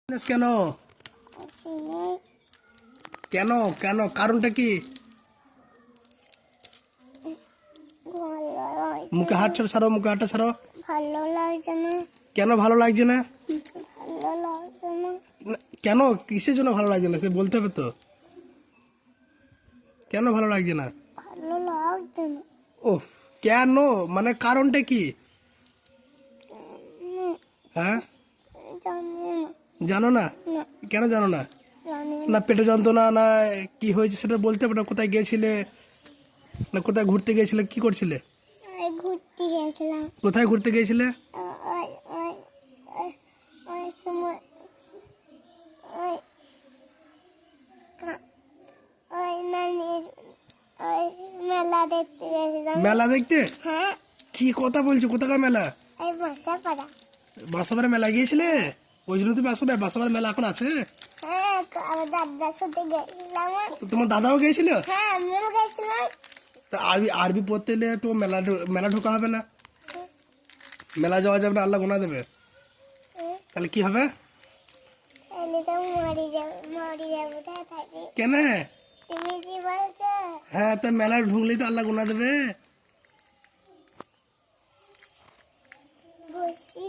কেন কেন কেন কারণটা কি? মুখে হাত ছাড়ো, মুখে হাতটা ছাড়ো। ভালো লাগছে না। কেন ভালো লাগছে না? ভালো লাগছে না। কেন, কিসের জন্য ভালো লাগছে না সে বলতে হবে তো। কেন ভালো লাগছে না? ভালো লাগছে না। ও কেন, মানে কারণটা কি? হ্যাঁ জানি না। জানো না? না, কেন জানো না? জানি না পেটে যন্ত্রণা, না কি হয়েছে সেটা বলতে হবে না। কোথায় গিয়েছিলে, না কোথায় ঘুরতে গিয়েছিলে, কি করছিলে? ওই ঘুরতে গেছিলাম। কোথায় ঘুরতে গিয়েছিলে? ওই ওই ওই ওই সময় ওই ওই নানির ওই মেলা দেখতে গেছিলাম। মেলা দেখতে? হ্যাঁ, কি কথা বলছো, কোথাকার মেলা? এই বাসাপাড়া। বাসাবাড়ি মেলা গিয়েছিলে? ওই জন্য তুমি আসো না, বাসাবাড়ি মেলা এখন আছে? হ্যাঁ, আমার দাদার সাথে গেছিলাম। তো তোমার দাদাও গিয়েছিল? হ্যাঁ, আমিও গেছিলাম। তা আরবি আরবি পড়তে এলে তো মেলা মেলা ঢোকা হবে না, মেলা যাওয়া যাবে না, আল্লাহ গুনাহ দেবে। তাহলে কি হবে? তাহলে তো মরে যাবো তাড়াতাড়ি। কেন? তুমি কি বলছো? হ্যাঁ, তা মেলা ঢুকলেই তো আল্লাহ গুনাহ দেবে। বুঝছি